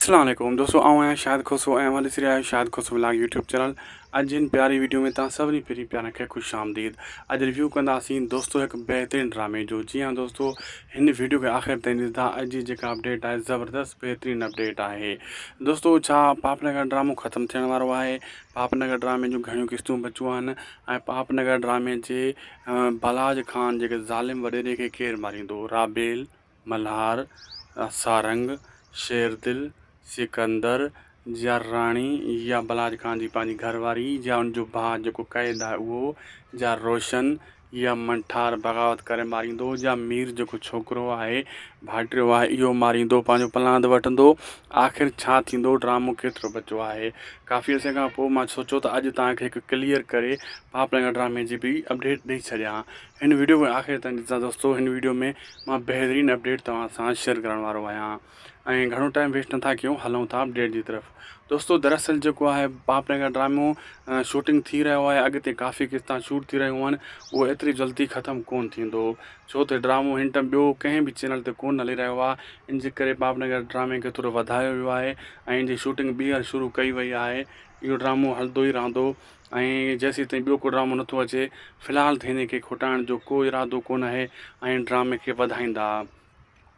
अस्सलाम वालेकुम दोस्तों, आऊँ आहियां शाहिद खुसरो ऐं मां ॾिसी रहिया आहियो शाहिद खुसरो व्लॉग यूट्यूब चैनल। अॼु जिन प्यारी वीडियो में तव्हां सभिनी पहिरीं प्यारनि खे ख़ुशि आमदीद। अॼु रिव्यू कंदासीं दोस्तों हिकु बहितरीनु ड्रामे जो। जी हाँ दोस्तों, हिन वीडियो खे आख़िर ताईं ॾिसंदा। अॼु जी जेका अपडेट आहे ज़बरदस्त बहितरीनु अपडेट आहे दोस्तों। छा पापनगर ड्रामो ख़तमु थियण वारो आहे? पापनगर ड्रामे जूं घणियूं किस्तूं बचियूं आहिनि ऐं पापनगर ड्रामे जे बलाज ख़ान जेके ज़ालिम वॾेरे खे केरु मारींदो? राबेल, मल्हार, सारंग, शेरदिल, सिकंदर या राणी या बलाज ख़ान जी पंहिंजी घरवारी या उनजो भाउ जेको क़ैद आहे उहो, या रोशन या मंठार बग़ावत करे मारींदो, या मीर जेको छोकिरो आहे भाइटियो आहे इहो मारींदो, पंहिंजो पलांद वठंदो। आख़िर छा थींदो? ड्रामो केतिरो बचियो आहे? काफ़ी अर्से खां पोइ मां सोचियो त अॼु तव्हांखे हिकु क्लियर करे पापनगर ड्रामे जी बि अपडेट ॾेई छॾियां। हिन वीडियो में आख़िर ताईं ॾिसां दोस्तों। हिन वीडियो में मां बहितरीनु अपडेट तव्हां सां शेयर करण वारो आहियां ऐं घणो टाइम वेस्ट नथा कयूं, हलूं था अपडेट जी तरफ़। दोस्तों दरअसल जेको आहे पापनगर ड्रामो शूटिंग थी रहियो आहे, अॻिते काफ़ी क़िस्तां शूट थी रहियूं आहिनि, उहो एतिरी जल्दी ख़तमु कोन थींदो। छो त ड्रामो हिन टाइम ॿियो कंहिं बि चैनल ते कोन हली रहियो आहे, इन जे करे पापनगर ड्रामे खे थोरो वधायो वियो आहे ऐं इन जी शूटिंग ॿीहर शुरू कई वई आहे। इहो ड्रामो हलंदो ई रहंदो ऐं जेसीं ताईं ॿियो को ड्रामो नथो अचे, फ़िलहालु त हिन खे खुटाइण जो को इरादो कोन आहे ऐं ड्रामे खे वधाईंदा।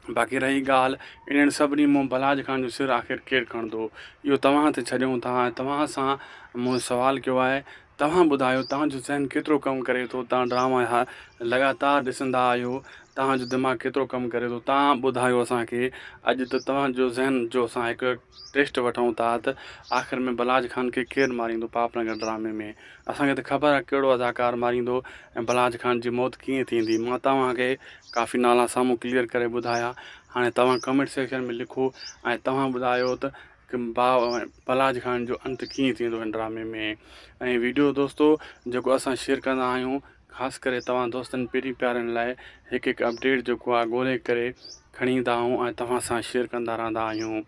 बाक़ी रही ॻाल्हि इन्हनि सभिनी मूं बलाज ख़ान जो सिर आख़िर केरु खणंदो, इहो तव्हां ते छॾियूं था। तव्हां सां मूं सुवालु कयो आहे, तव्हां ॿुधायो तव्हांजो ज़हन केतिरो कमु करे थो? तव्हां ड्रामा लगातार ॾिसंदा आहियो, तव्हांजो दिमाग़ु केतिरो कमु करे थो? तव्हां ॿुधायो असांखे। अॼु त तव्हांजो ज़हन जो असां हिकु टेस्ट वठूं था त आख़िर में बलाज ख़ान खे केरु मारींदो पापनगर ड्रामे में। असांखे त ख़बर आहे कहिड़ो अदाकार मारींदो ऐं बलाज ख़ान जी मौत कीअं थींदी। मां तव्हांखे काफ़ी नाला साम्हूं क्लियर करे ॿुधाया। हाणे तव्हां कमेंट सेक्शन में लिखो ऐं तव्हां ॿुधायो त बलाज ख़ान जो अंत कीअं थींदो हिन ड्रामे में। ऐं वीडियो दोस्तों जेको असां शेयर कंदा आहियूं, ख़ासि करे तव्हां दोस्तनि पहिरीं प्यारनि लाइ हिकु हिकु अपडेट जेको आहे ॻोल्हे करे खणी ईंदा आहियूं ऐं तव्हां सां शेयर कंदा रहंदा आहियूं।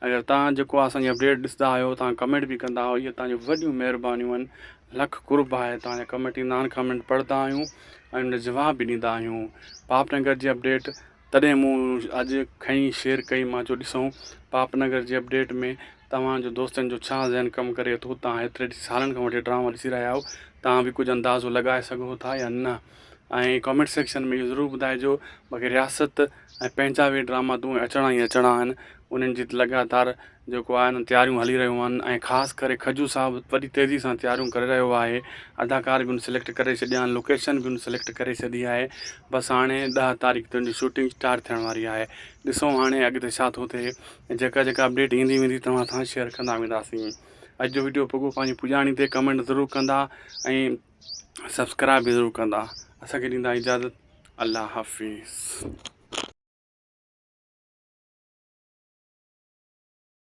अगरि तव्हां जेको आहे असांजी अपडेट ॾिसंदा आहियो, तव्हां कमेंट बि कंदा आहियो, इहे तव्हांजूं वॾियूं महिरबानियूं आहिनि। लख कुर्ब आहे तव्हांजा कमेंट ईंदा आहिनि, कमेंट पढ़ंदा आहियूं ऐं उन जवाब बि ॾींदा आहियूं। पापनगर जी अपडेट तॾहिं मूं अॼु खणी शेयर कई, मां जो ॾिसूं पापनगर जी अपडेट में तव्हांजो दोस्तनि जो छा ज़हन कमु करे थो। तव्हां हेतिरे सालनि खां वठी ड्रामा ॾिसी रहिया आहियो, तव्हां बि कुझु अंदाज़ो लॻाए सघो था या न? ऐं कमेंट सेक्शन में इहो ज़रूरु ॿुधाइजो। बाक़ी रियासत ऐं पंहिंजा बि ड्रामा तूं अचणा ई अचणा आहिनि, उन्हनि जी लगातार जेको आहे न तयारियूं हली रहियूं आहिनि ऐं ख़ासि करे खजू साहिबु वॾी तेज़ी सां तयारियूं करे रहियो आहे। अदाकार बि उन सिलेक्ट करे छॾिया आहिनि, लोकेशन बि उन सिलेक्ट करे छॾी आहे। बसि हाणे 10 तारीख़ ते उनजी शूटिंग स्टार्ट थियण वारी आहे। ॾिसूं हाणे अॻिते छा थो थिए। जेका जेका अपडेट ईंदी वेंदी तव्हां सां शेयर कंदा वेंदासीं। अॼु जो वीडियो पोइ पंहिंजी पुॼाणी ते कमेंट ज़रूरु कंदा ऐं सब्सक्राइब बि ज़रूरु कंदा। असांखे ॾींदा इजाज़त। अल्लाह हाफ़िज़।